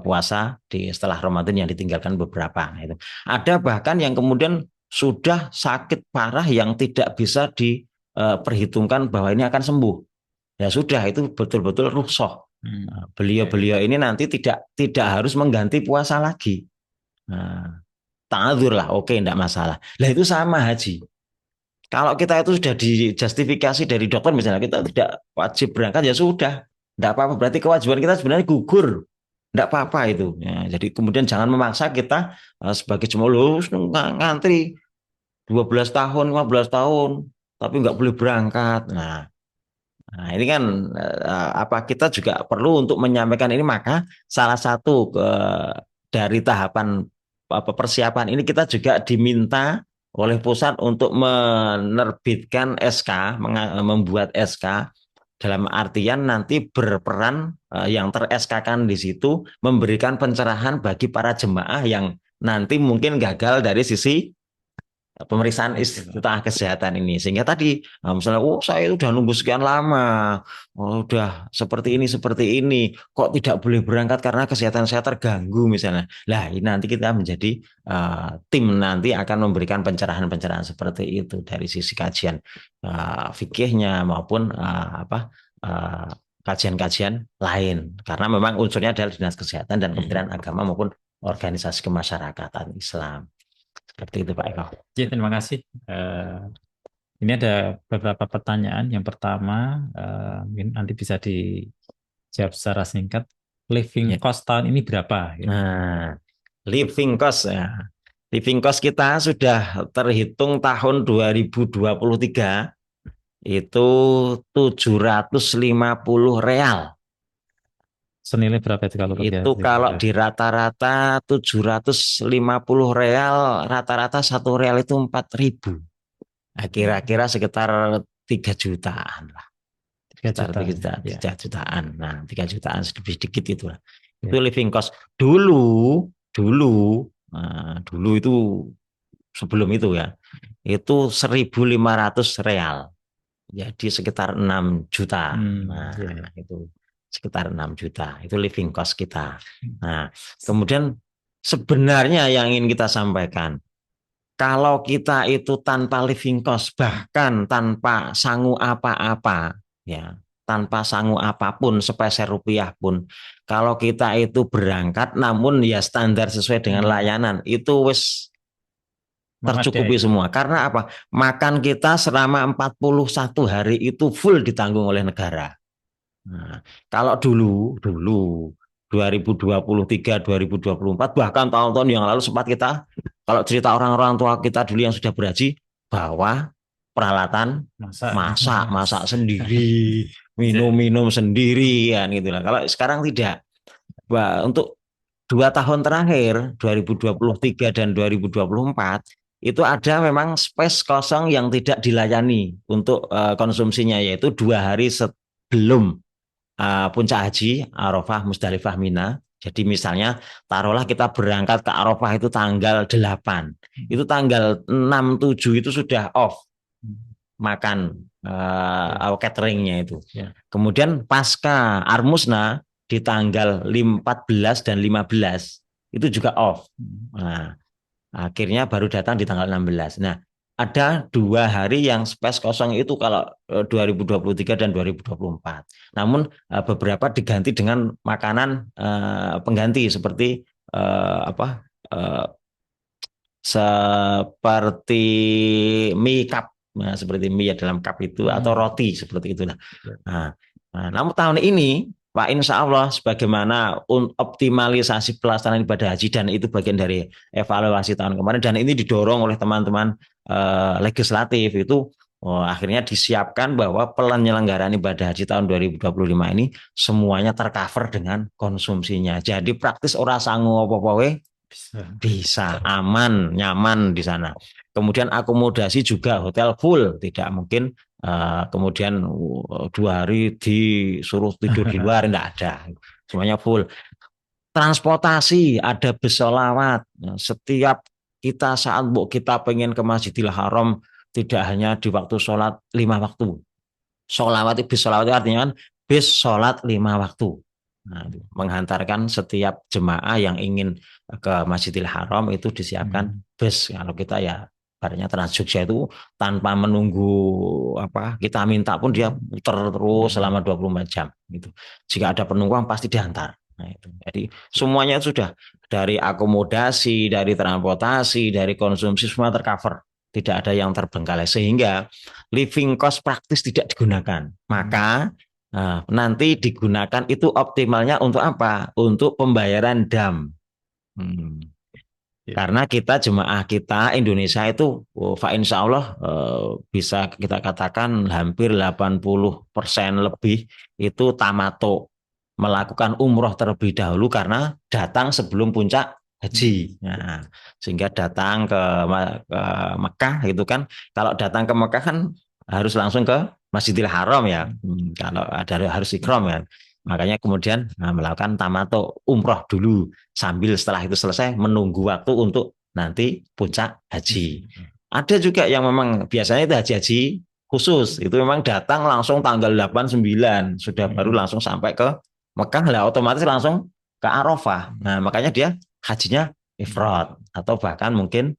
puasa di setelah Ramadan yang ditinggalkan beberapa. Itu ada bahkan yang kemudian sudah sakit parah yang tidak bisa diperhitungkan bahwa ini akan sembuh. Ya sudah, itu betul-betul rukhsah. Beliau-beliau ini nanti tidak harus mengganti puasa lagi. Nah, ta'adzur lah, oke, tidak masalah. Lah itu sama haji. Kalau kita itu sudah dijustifikasi dari dokter misalnya kita tidak wajib berangkat, ya sudah, tidak apa-apa. Berarti kewajiban kita sebenarnya gugur, tidak apa-apa itu. Ya, jadi kemudian jangan memaksa kita sebagai jemaah ngantri 12 tahun, 15 tahun, tapi nggak boleh berangkat. Nah, ini kan apa kita juga perlu untuk menyampaikan ini, maka salah satu dari tahapan persiapan ini kita juga diminta oleh pusat untuk menerbitkan SK, membuat SK dalam artian nanti berperan yang ter-SK-kan di situ memberikan pencerahan bagi para jemaah yang nanti mungkin gagal dari sisi pemeriksaan istitoah kesehatan ini, sehingga tadi misalnya saya udah nunggu sekian lama, udah seperti ini kok tidak boleh berangkat karena kesehatan saya terganggu misalnya. Lah ini nanti kita menjadi tim nanti akan memberikan pencerahan-pencerahan seperti itu dari sisi kajian fikihnya maupun kajian-kajian lain, karena memang unsurnya adalah dinas kesehatan dan Kementerian Agama maupun organisasi kemasyarakatan Islam. Seperti itu Pak Eko. Ya, terima kasih. Ini ada beberapa pertanyaan. Yang pertama, mungkin nanti bisa dijawab secara singkat. Living cost tahun ini berapa? Nah, living cost ya. Living cost kita sudah terhitung tahun 2023 itu 750 real. Senilai berapa itu kalau Itu kalau di rata-rata 750 real, rata-rata 1 real itu 4.000. Nah, kira-kira sekitar 3 jutaan lah. 3 jutaan. Nah, 3 jutaan sedikit itu lah. Ya. Itu living cost. Dulu itu sebelum itu ya, itu 1.500 real. Jadi sekitar 6 juta. Itu sekitar 6 juta. Itu living cost kita. Nah, kemudian sebenarnya yang ingin kita sampaikan, kalau kita itu tanpa living cost, bahkan tanpa sangu apa-apa, ya, tanpa sangu apapun, sepeser rupiah pun, kalau kita itu berangkat, namun ya standar sesuai dengan layanan, itu wis tercukupi semua. Karena apa? Makan kita selama 41 hari itu full ditanggung oleh negara. Nah, kalau dulu 2023, 2024, bahkan tahun-tahun yang lalu sempat kita, kalau cerita orang-orang tua kita dulu yang sudah berhaji, bawa peralatan masak sendiri, minum-minum sendiri, kan gitu lah. Kalau sekarang tidak. Wah, untuk 2 tahun terakhir, 2023 dan 2024, itu ada memang space kosong yang tidak dilayani untuk konsumsinya, yaitu 2 hari sebelum puncak haji, Arafah, Musdalifah, Mina. Jadi misalnya taruhlah kita berangkat ke Arafah itu tanggal 8. Itu tanggal 6, 7 itu sudah off makan cateringnya itu. Kemudian pasca Armusna di tanggal 14 dan 15 itu juga off. Nah, akhirnya baru datang di tanggal 16. Nah, ada 2 hari yang space kosong itu kalau 2023 dan 2024. Namun beberapa diganti dengan makanan pengganti seperti apa? Seperti mie cup, nah, seperti mie dalam cup itu atau roti seperti itulah. Nah, namun tahun ini Pak, insya Allah sebagaimana optimalisasi pelaksanaan ibadah haji dan itu bagian dari evaluasi tahun kemarin dan ini didorong oleh teman-teman legislatif itu akhirnya disiapkan bahwa penyelenggaraan ibadah haji tahun 2025 ini semuanya tercover dengan konsumsinya. Jadi praktis ora sangu apa-apa bisa aman, nyaman di sana. Kemudian akomodasi juga hotel full, tidak mungkin kemudian 2 hari disuruh tidur di luar, tidak ada, semuanya full. Transportasi ada bus sholawat, setiap kita saat kita pengen ke Masjidil Haram tidak hanya di waktu sholat 5 waktu. Sholawat bis sholawat artinya kan bis sholat 5 waktu. Nah, menghantarkan setiap jemaah yang ingin ke Masjidil Haram itu disiapkan bus. Kalau kita ya barunya Trans Jogja itu tanpa menunggu apa kita minta pun dia putar terus selama 24 jam gitu. Jika ada penumpang pasti diantar. Nah, itu. Jadi semuanya sudah dari akomodasi, dari transportasi, dari konsumsi semua tercover. Tidak ada yang terbengkalai sehingga living cost praktis tidak digunakan. Maka nanti digunakan itu optimalnya untuk apa? Untuk pembayaran dam. Karena kita jemaah kita Indonesia itu insya Allah bisa kita katakan hampir 80% lebih itu tamato, melakukan umroh terlebih dahulu karena datang sebelum puncak haji. Nah, sehingga datang ke Mekah itu kan, kalau datang ke Mekah kan harus langsung ke Masjidil Haram ya. Kalau ada harus ikram ya. Makanya kemudian melakukan tamato umroh dulu sambil setelah itu selesai menunggu waktu untuk nanti puncak haji. Ada juga yang memang biasanya itu haji-haji khusus, itu memang datang langsung tanggal 8, 9 sudah baru langsung sampai ke Mekah lah, otomatis langsung ke Arafah. Nah, makanya dia hajinya ifrad atau bahkan mungkin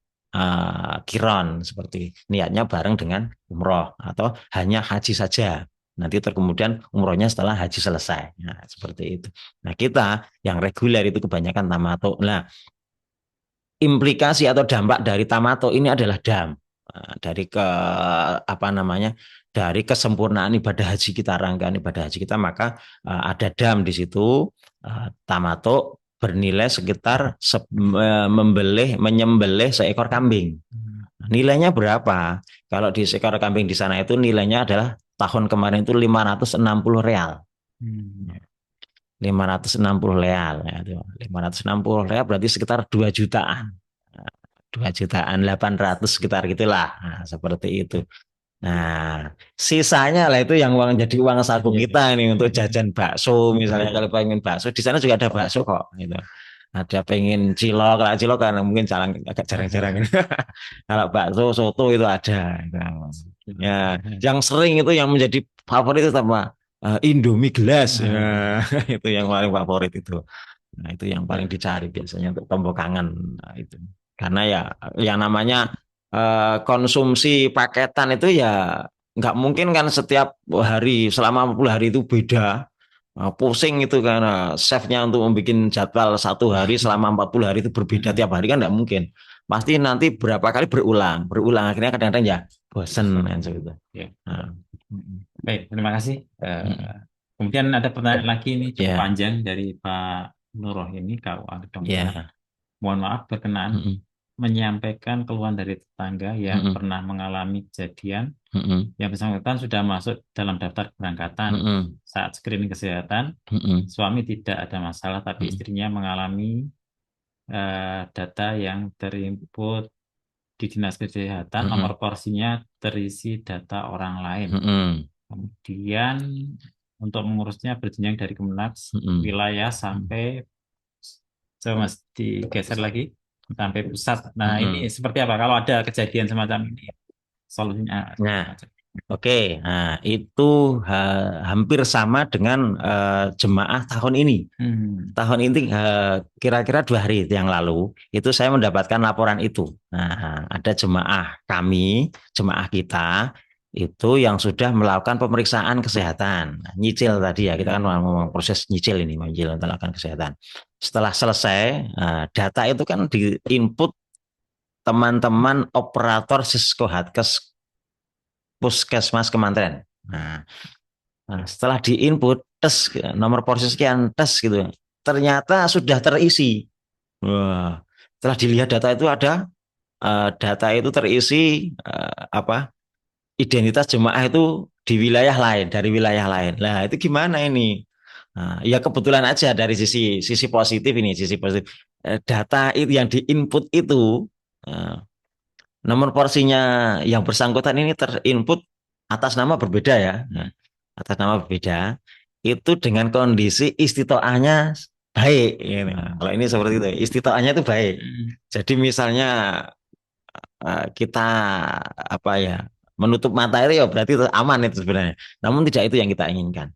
kiron, seperti niatnya bareng dengan umroh atau hanya haji saja. Nanti kemudian umrohnya setelah haji selesai. Nah, seperti itu. Nah, kita yang reguler itu kebanyakan tamato. Nah, implikasi atau dampak dari tamato ini adalah dam. Dari dari kesempurnaan ibadah haji kita, rangkaian ibadah haji kita, maka ada dam di situ. Tamato bernilai sekitar menyembelih seekor kambing. Nilainya berapa? Kalau di seekor kambing di sana itu nilainya adalah tahun kemarin itu 560 real. 560 real. 560 real berarti sekitar 2 jutaan. 2 jutaan 800 sekitar gitulah. Nah, seperti itu. Nah, sisanya lah itu yang uang jadi uang saku kita ini untuk jajan bakso misalnya, kalau pengen bakso di sana juga ada bakso kok gitu. Ada pengen cilok, kalau cilok kan mungkin agak jarang-jarang. Kalau bakso, soto itu ada. Ya, yang sering itu yang menjadi favorit itu apa? Indomie gelas. Ya, itu yang paling favorit itu. Nah, itu yang paling dicari biasanya untuk tombol kangen. Nah, itu. Karena ya yang namanya konsumsi paketan itu ya nggak mungkin kan setiap hari selama 40 hari itu beda. Pusing itu karena chefnya untuk membuat jadwal 1 hari selama 40 hari itu berbeda tiap hari kan nggak mungkin. Pasti nanti berapa kali berulang akhirnya kadang-kadang ya bosen kan seperti itu. Nah. Baik, terima kasih. Kemudian ada pertanyaan lagi ini cukup panjang dari Pak Nurul ini KUA Gedong Merah. Ya. Mohon maaf berkenaan Mm-mm. menyampaikan keluhan dari tetangga yang Mm-mm. pernah mengalami kejadian Mm-mm. yang bersangkutan sudah masuk dalam daftar keberangkatan. Mm-mm. Saat screening kesehatan, Mm-mm. suami tidak ada masalah, tapi Mm-mm. istrinya mengalami data yang terinput di Dinas Kesehatan, nomor Mm-mm. porsinya terisi data orang lain. Mm-mm. Kemudian untuk mengurusnya berjenjang dari Kemenak Mm-mm. wilayah sampai saya mesti digeser lagi sampai pusat. Nah, ini Mm-mm. seperti apa kalau ada kejadian semacam ini? Solusinya Nah, macam. oke, nah itu hampir sama dengan jemaah tahun ini. Hmm. Tahun ini kira-kira 2 hari yang lalu itu saya mendapatkan laporan itu. Nah, ada jemaah kami, jemaah kita itu yang sudah melakukan pemeriksaan kesehatan. Nah, nyicil tadi ya, kita kan ngomong proses nyicil ini, menyicil melakukan kesehatan. Setelah selesai, data itu kan diinput teman-teman operator Sisko Hatkes Puskesmas Kementerian. Nah, setelah diinput tes nomor porsi sekian tes gitu, ternyata sudah terisi. Wah, setelah dilihat data itu ada data itu terisi apa identitas jemaah itu di wilayah lain dari wilayah lain. Nah itu gimana ini? Nah, ya kebetulan aja dari sisi sisi positif ini sisi positif. Data itu yang diinput itu eh, nomor porsinya yang bersangkutan ini terinput atas nama berbeda ya. Nah, atas nama berbeda itu dengan kondisi istitoahnya baik. Gitu. Kalau ini seperti itu, istitoahnya itu baik. Jadi misalnya kita apa ya menutup mata itu ya berarti itu aman itu sebenarnya. Namun tidak itu yang kita inginkan.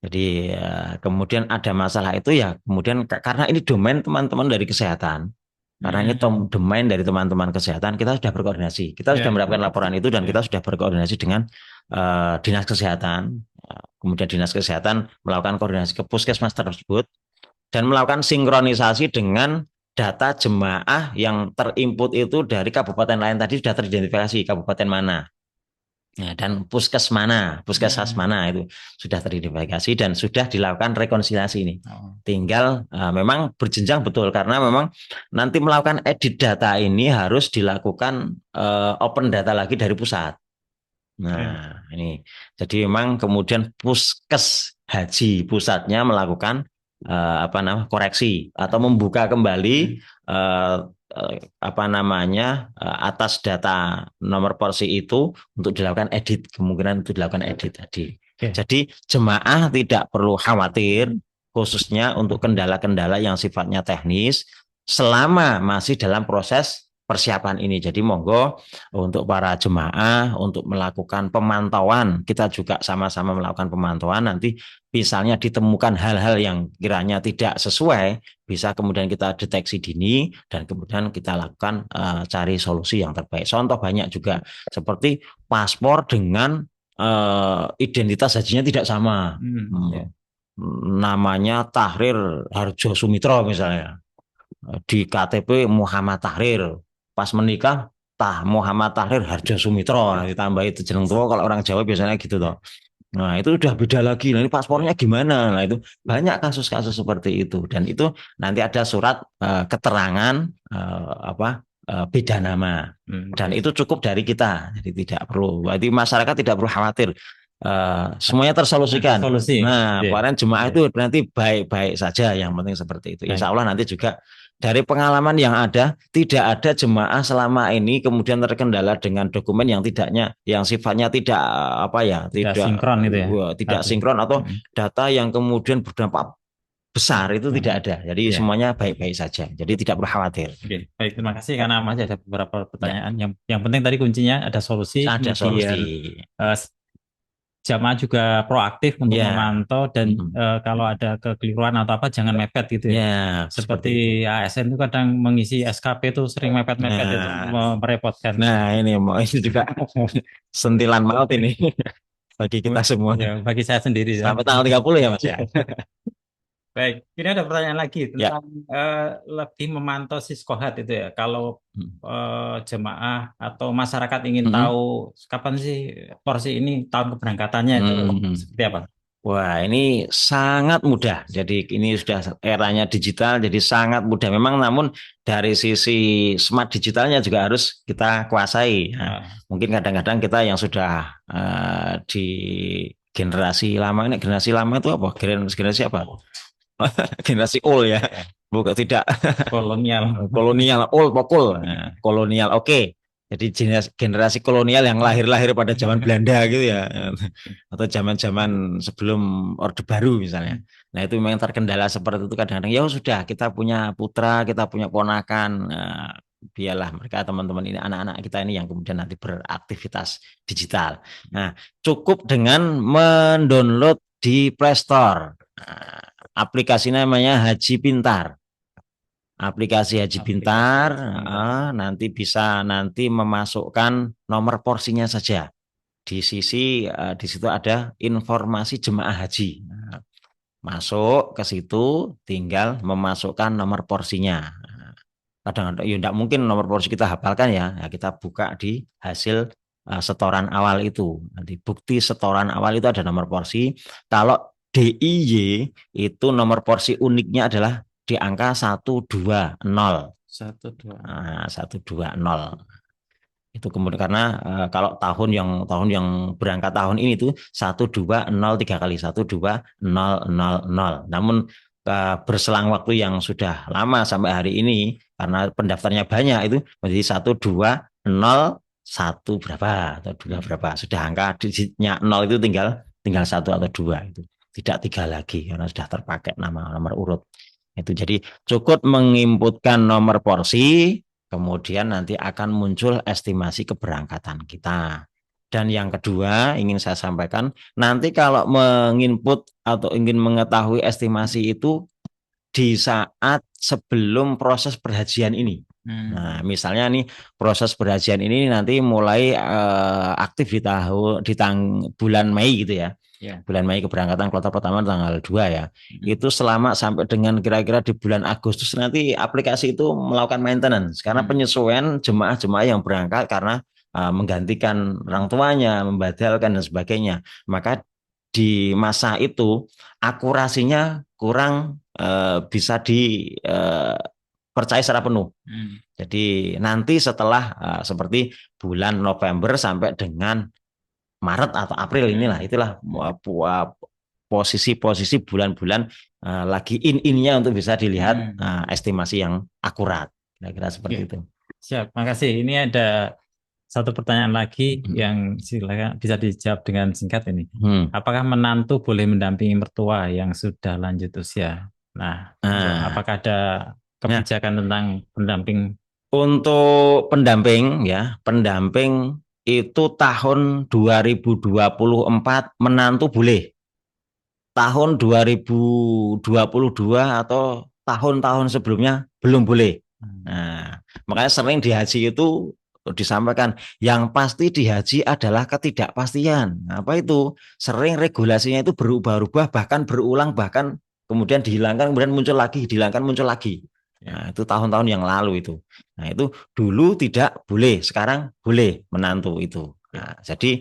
Jadi kemudian ada masalah itu ya kemudian karena ini domain teman-teman dari kesehatan. Karena ini domain dari teman-teman kesehatan, kita sudah berkoordinasi. Kita sudah mendapatkan laporan itu dan kita sudah berkoordinasi dengan dinas kesehatan. Kemudian dinas kesehatan melakukan koordinasi ke puskesmas tersebut dan melakukan sinkronisasi dengan data jemaah yang terinput itu dari kabupaten lain tadi sudah teridentifikasi kabupaten mana. Ya, dan puskesmas mana itu sudah teridentifikasi dan sudah dilakukan rekonsiliasi ini. Tinggal memang berjenjang betul karena memang nanti melakukan edit data ini harus dilakukan open data lagi dari pusat. Nah, ini jadi memang kemudian puskes haji pusatnya melakukan apa namanya koreksi atau membuka kembali apa namanya atas data nomor porsi itu untuk dilakukan edit, kemungkinan itu dilakukan edit tadi. Jadi jemaah tidak perlu khawatir khususnya untuk kendala-kendala yang sifatnya teknis selama masih dalam proses persiapan ini. Jadi monggo untuk para jemaah untuk melakukan pemantauan, kita juga sama-sama melakukan pemantauan nanti misalnya ditemukan hal-hal yang kiranya tidak sesuai, bisa kemudian kita deteksi dini dan kemudian kita lakukan cari solusi yang terbaik. Contoh banyak juga seperti paspor dengan identitas hajinya tidak sama. Namanya Tahrir Harjo Sumitro misalnya. Di KTP Muhammad Tahrir. Pas menikah Muhammad Tahrir Harjo Sumitro. Ditambah itu jeneng tua kalau orang Jawa biasanya gitu toh. Nah itu udah beda lagi. Nah ini paspornya gimana? Nah itu banyak kasus-kasus seperti itu. Dan itu nanti ada surat keterangan beda nama. Dan itu cukup dari kita. Jadi tidak perlu. Berarti masyarakat tidak perlu khawatir. Semuanya tersolusikan. Nah kemarin jemaah itu nanti baik-baik saja. Yang penting seperti itu. Insya Allah nanti juga dari pengalaman yang ada, tidak ada jemaah selama ini kemudian terkendala dengan dokumen yang yang sifatnya tidak tidak sinkron gitu ya. Tidak sinkron atau data yang kemudian berdampak besar itu tidak ada. Jadi semuanya baik-baik saja. Jadi tidak perlu khawatir. Oke, baik, terima kasih karena masih ada beberapa pertanyaan. Yang penting tadi kuncinya ada solusi. Ada solusi. Jamaah juga proaktif untuk memantau dan kalau ada kekeliruan atau apa jangan mepet gitu ya. Seperti ASN itu kadang mengisi SKP itu sering mepet-mepet itu merepotkan. Nah ini juga sentilan maut ini bagi kita semua. Ya, bagi saya sendiri. Sampai tanggal 30 ya Mas ya. Baik, ini ada pertanyaan lagi tentang lebih memantau Siskohat itu ya. Kalau jemaah atau masyarakat ingin tahu kapan sih porsi ini tahun keberangkatannya itu seperti apa? Wah, ini sangat mudah. Jadi ini sudah eranya digital, jadi sangat mudah. Memang, namun dari sisi smart digitalnya juga harus kita kuasai. Nah, Ah, mungkin kadang-kadang kita yang sudah di generasi lama itu apa? Generasi apa? Generasi old ya, bukan tidak kolonial. kolonial, old popul. Nah, kolonial, oke. Jadi generasi kolonial yang lahir-lahir pada zaman Belanda gitu ya, atau zaman-zaman sebelum Orde Baru misalnya. Nah itu memang terkendala seperti itu kadang-kadang. Ya sudah, kita punya putra, kita punya ponakan. Nah, biarlah mereka teman-teman ini, anak-anak kita ini yang kemudian nanti beraktivitas digital. Nah, cukup dengan mendownload di Play Store. Nah, aplikasi namanya Haji Pintar. Aplikasi Haji Aplikasi Pintar, pintar. nanti bisa nanti memasukkan nomor porsinya saja. Di sisi di situ ada informasi jemaah haji. Nah, masuk ke situ, tinggal memasukkan nomor porsinya. Kadang-kadang ya tidak mungkin nomor porsi kita hafalkan ya. Ya kita buka di hasil setoran awal itu. Nanti bukti setoran awal itu ada nomor porsi. Kalau DIY itu nomor porsi uniknya adalah di angka 120. 1, 2. Nah, 120 itu kemudian karena kalau tahun yang berangkat tahun ini tuh 1200 tiga kali 12000. Namun berselang waktu yang sudah lama sampai hari ini karena pendaftarnya banyak itu menjadi 1201 berapa atau dua berapa, sudah angka digitnya nol itu tinggal tinggal satu atau dua, itu tidak tiga lagi karena sudah terpakai nama nomor urut itu. Jadi cukup menginputkan nomor porsi, kemudian nanti akan muncul estimasi keberangkatan kita. Dan yang kedua ingin saya sampaikan, nanti kalau menginput atau ingin mengetahui estimasi itu di saat sebelum proses perhajian ini. Nah, misalnya nih proses perhajian ini nanti mulai aktif di bulan Mei gitu ya. Ya. Bulan Mei keberangkatan kloter pertama tanggal 2 ya. Itu selama sampai dengan kira-kira di bulan Agustus nanti aplikasi itu melakukan maintenance karena penyesuaian jemaah-jemaah yang berangkat karena menggantikan orang tuanya, membadalkan dan sebagainya. Maka di masa itu akurasinya kurang bisa dipercaya secara penuh. Jadi nanti setelah seperti bulan November sampai dengan Maret atau April inilah, itulah posisi-posisi bulan-bulan lagi in-innya untuk bisa dilihat estimasi yang akurat. Kira-kira seperti Oke. itu. Siap, makasih. Ini ada satu pertanyaan lagi yang silakan bisa dijawab dengan singkat ini. Apakah menantu boleh mendampingi mertua yang sudah lanjut usia? Nah, apakah ada kebijakan tentang pendamping? Untuk pendamping ya, pendamping itu tahun 2024 menantu boleh. Tahun 2022 atau tahun-tahun sebelumnya belum boleh. Nah, makanya sering di haji itu disampaikan yang pasti di haji adalah ketidakpastian. Apa itu? Sering regulasinya itu berubah-ubah, bahkan berulang, bahkan kemudian dihilangkan, kemudian muncul lagi, dihilangkan, muncul lagi. Nah, itu tahun-tahun yang lalu itu. Nah, itu dulu tidak boleh, sekarang boleh menantu itu. Nah, jadi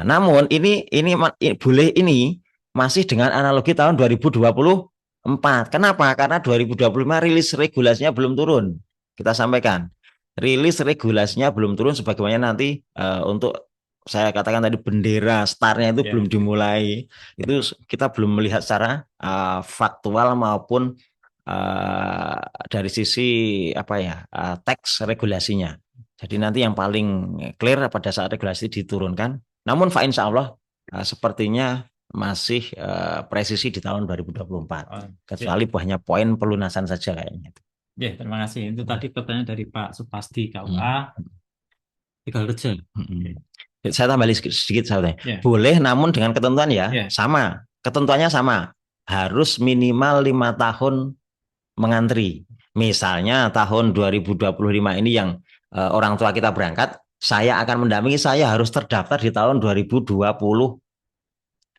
namun ini boleh ini masih dengan analogi tahun 2024. Kenapa? Karena 2025 rilis regulasinya belum turun. Kita sampaikan. Rilis regulasinya belum turun sebagaimana nanti untuk saya katakan tadi bendera startnya itu belum dimulai. Itu kita belum melihat secara faktual maupun dari sisi apa ya teks regulasinya. Jadi nanti yang paling clear pada saat regulasi diturunkan. Namun insya Allah sepertinya masih presisi di tahun 2024. Kecuali hanya poin pelunasan saja kayaknya. Ya, terima kasih. Itu tadi pertanyaan dari Pak Supasti KUA Tegalrejo. Saya tambah sedikit sahabatnya. Boleh, namun dengan ketentuan ya sama. Ketentuannya sama. Harus minimal 5 tahun mengantri. Misalnya tahun 2025 ini yang orang tua kita berangkat, saya akan mendampingi, saya harus terdaftar di tahun 2020.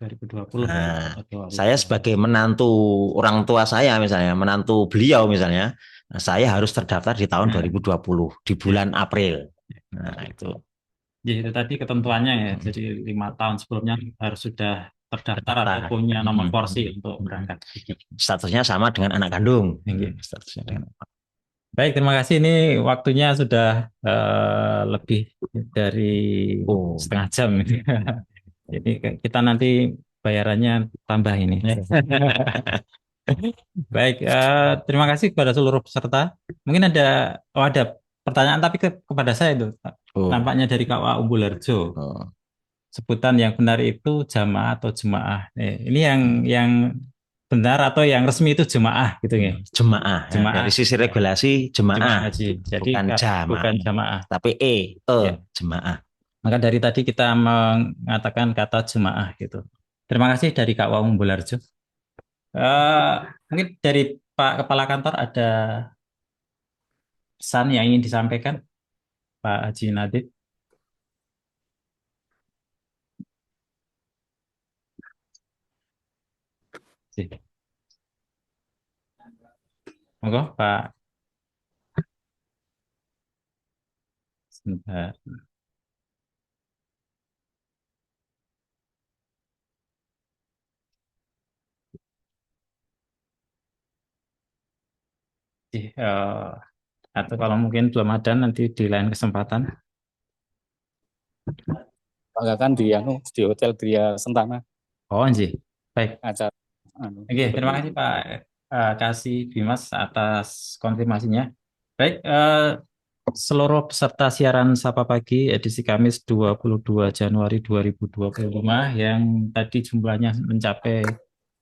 2020. Nah, saya sebagai menantu orang tua saya misalnya, menantu beliau misalnya, saya harus terdaftar di tahun 2020 di bulan April. Nah, itu. Ya, itu tadi ketentuannya ya. Jadi 5 tahun sebelumnya harus sudah terdaftar atau Terdaftar. punya nomor Hmm. porsi untuk berangkat. Statusnya sama dengan anak kandung. Iya. Statusnya dengan Baik, terima kasih. Ini waktunya sudah lebih dari Oh. setengah jam. Jadi kita nanti bayarannya tambah ini. Baik, terima kasih kepada seluruh peserta. Mungkin ada pertanyaan tapi kepada saya itu. Oh. Nampaknya dari KUA Umbul Harjo. Oh. Sebutan yang benar itu jamaah atau jemaah. Ini yang benar atau yang resmi itu jemaah gitu ya. Jemaah. Ya, Jemaah. dari sisi regulasi Jemaah jemaah, haji. Jadi bukan jamaah. bukan jamaah. Tapi Ya. jemaah. Maka dari tadi kita mengatakan kata jemaah gitu. Terima kasih dari Kak Wawung Bolarjo. Mungkin dari Pak Kepala Kantor ada pesan yang ingin disampaikan, Pak Haji Nadib. Monggo, Pak. Sebentar. Atau kalau mungkin belum ada nanti di lain kesempatan. Kan di Hotel Gria Sentana Oh, anjir. Baik. acara. Oke, terima kasih Pak Kasih Bimas atas konfirmasinya. Baik, seluruh peserta siaran Sapa Pagi edisi Kamis 22 Januari 2025 yang tadi jumlahnya mencapai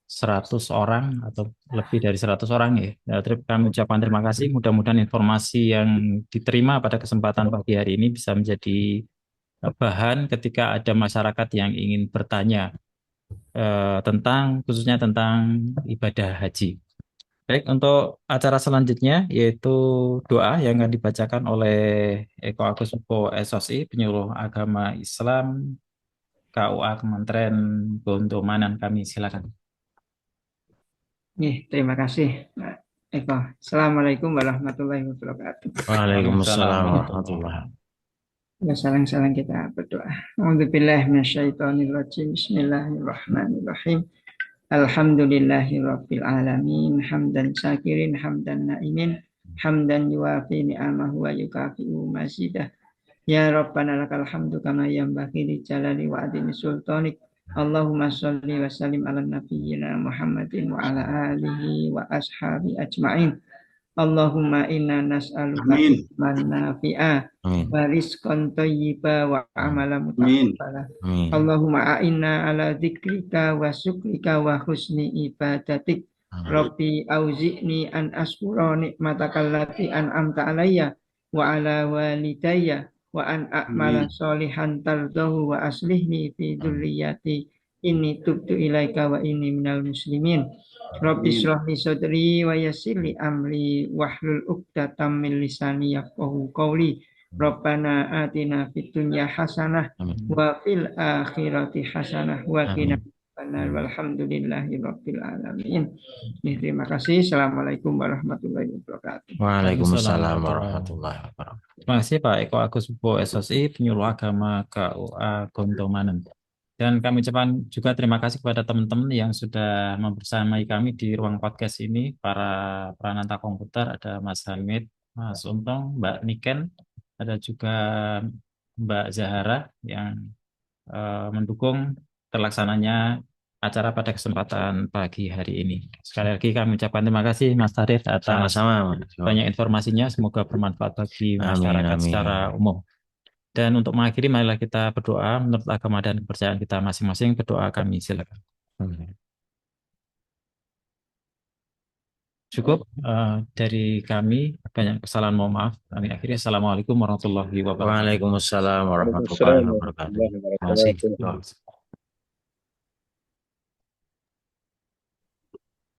100 orang atau lebih dari 100 orang ya. Kami ucapkan terima kasih. Mudah-mudahan informasi yang diterima pada kesempatan pagi hari ini bisa menjadi bahan ketika ada masyarakat yang ingin bertanya khususnya tentang ibadah haji. Baik, untuk acara selanjutnya yaitu doa yang akan dibacakan oleh Eko Agus Supo SOSI, penyuluh agama Islam KUA Kementerian Keuntumanan. Kami silakan. Terima kasih, Pak Eko. Assalamualaikum warahmatullahi wabarakatuh. Waalaikumsalam warahmatullahi wabarakatuh. Ya, saling-saling kita berdoa. A'udzubillahi minasyaitonirrajim. Bismillahirrahmanirrahim. Alhamdulillahirabbil alamin. Hamdan syakirin, hamdan naimin, hamdan yuwafi ni'amahu wa yukafi'u mazidah. Ya Rabbana lakal hamdu kama yanbaghi li jalali wa adimi sultanik. Allahumma sholli wa sallim ala nabiyyina Muhammadin wa ala alihi wa ashabi ajma'in. Allahumma inna nas'aluka ilman nafi'a wa rizqan thayyiba wa amalan mutaqabbala. Allahumma a'inna ala dzikrika wa syukrika wa husni ibadatik. Rabbi auzi'ni an askura nikmataka allati an'amta alayya wa ala walidayya wa an a'mala sholihan tardahu wa aslihni fi dzurriyyati inni tubtu ilaika wa inni minal muslimin. Rabbi shrah li sadri wa yassir li amri wahlul 'uqdatam min lisani yafqahu qawli. Rabbana atina fid dunya hasanah wa fil akhirati hasanah wa qina adzabannar. Walhamdulillahi rabbil alamin. Terima kasih. Assalamualaikum warahmatullahi wabarakatuh. Waalaikumsalam warahmatullahi wabarakatuh. Terima kasih Pak Eko Agus Supo SOSI, penyuluh agama KUA Gontomanen. Dan kami ucapkan juga terima kasih kepada teman-teman yang sudah membersamai kami di ruang podcast ini, para peranata komputer, ada Mas Hamid, Mas Untung, Mbak Niken, ada juga Mbak Zahara yang mendukung terlaksananya acara pada kesempatan pagi hari ini. Sekali lagi kami ucapkan terima kasih Mas Tarif atas banyak informasinya, semoga bermanfaat bagi masyarakat secara umum. Dan untuk mengakhiri, marilah kita berdoa menurut agama dan kepercayaan kita masing-masing. Berdoa kami, silakan. Cukup dari kami, banyak kesalahan, mohon maaf. Kami akhiri, Assalamualaikum warahmatullahi wabarakatuh. Waalaikumsalam warahmatullahi wabarakatuh. Terima kasih.